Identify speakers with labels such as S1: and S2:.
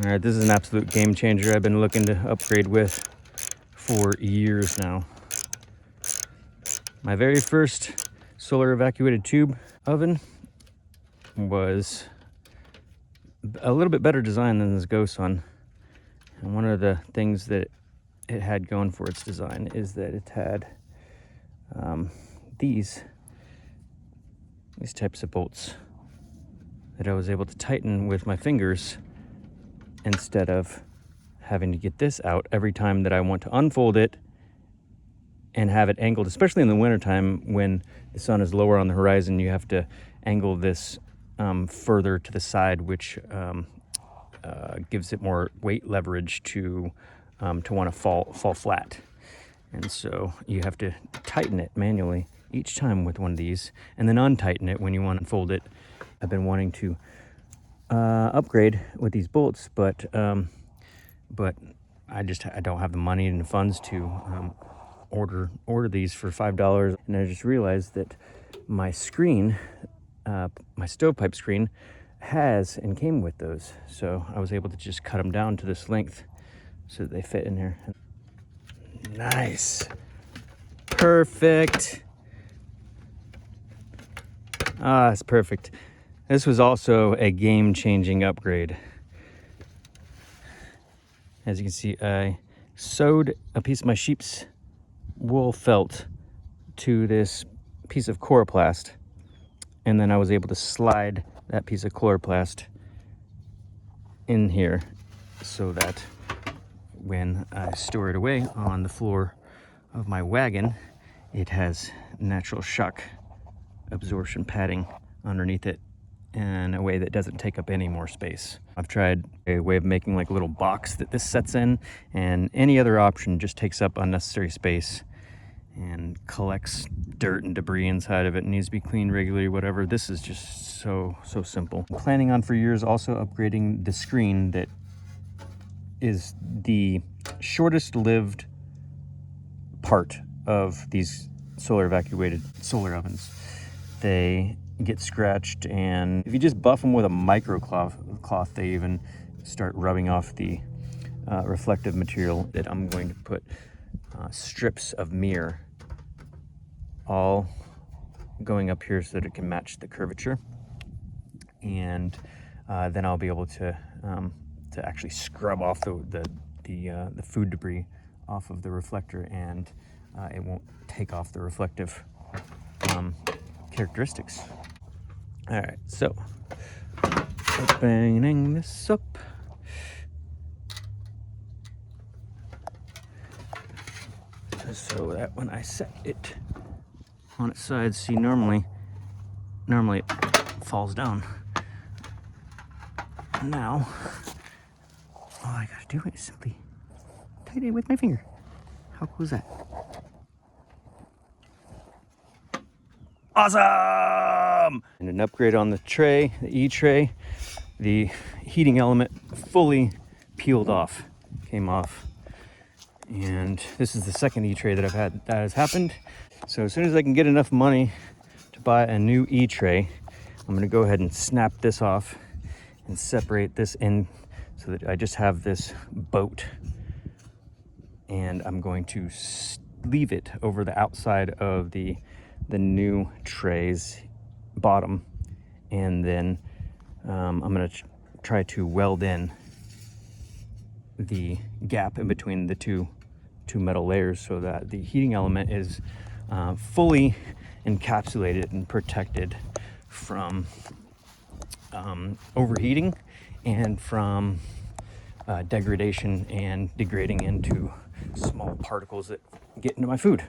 S1: All right, this is an absolute game changer I've been looking to upgrade with for years now. My very first solar evacuated tube oven was a little bit better design than this Gosun. And one of the things that it had going for its design is that it had these types of bolts that I was able to tighten with my fingers instead of having to get this out every time that I want to unfold it and have it angled, especially in the wintertime when the sun is lower on the horizon. You have to angle this further to the side, which gives it more weight leverage to want to fall flat. And so you have to tighten it manually each time with one of these, and then untighten it when you want to unfold it. I've been wanting to upgrade with these bolts, but I don't have the money and the funds to order these for $5. And I just realized that my screen, my stovepipe screen, has and came with those. So I was able to just cut them down to this length so that they fit in here. Nice. Perfect. Ah, it's perfect. This was also a game-changing upgrade. As you can see, I sewed a piece of my sheep's wool felt to this piece of chloroplast, and then I was able to slide that piece of chloroplast in here so that when I store it away on the floor of my wagon, it has natural shock absorption padding underneath it in a way that doesn't take up any more space. I've tried a way of making like a little box that this sets in, and any other option just takes up unnecessary space and collects dirt and debris inside of it. It needs to be cleaned regularly, whatever. This is just so simple. I'm planning on for years also upgrading the screen that is the shortest lived part of these solar evacuated solar ovens. They get scratched, and if you just buff them with a micro cloth, they even start rubbing off the reflective material. That I'm going to put strips of mirror all going up here so that it can match the curvature, and then I'll be able to actually scrub off the food debris off of the reflector, and it won't take off the reflective characteristics. All right, so opening this up. So that when I set it on its side, see, normally it falls down. Now, all I gotta do is simply tighten it with my finger. How cool is that? Awesome! And an upgrade on the tray, the E-tray. The heating element fully peeled off, came off. And this is the second E-tray that I've had that has happened. So as soon as I can get enough money to buy a new E-tray, I'm gonna go ahead and snap this off and separate this in so that I just have this boat. And I'm going to leave it over the outside of the new tray's bottom, and then I'm going to try to weld in the gap in between the two metal layers so that the heating element is fully encapsulated and protected from overheating and from degradation and degrading into small particles that get into my food.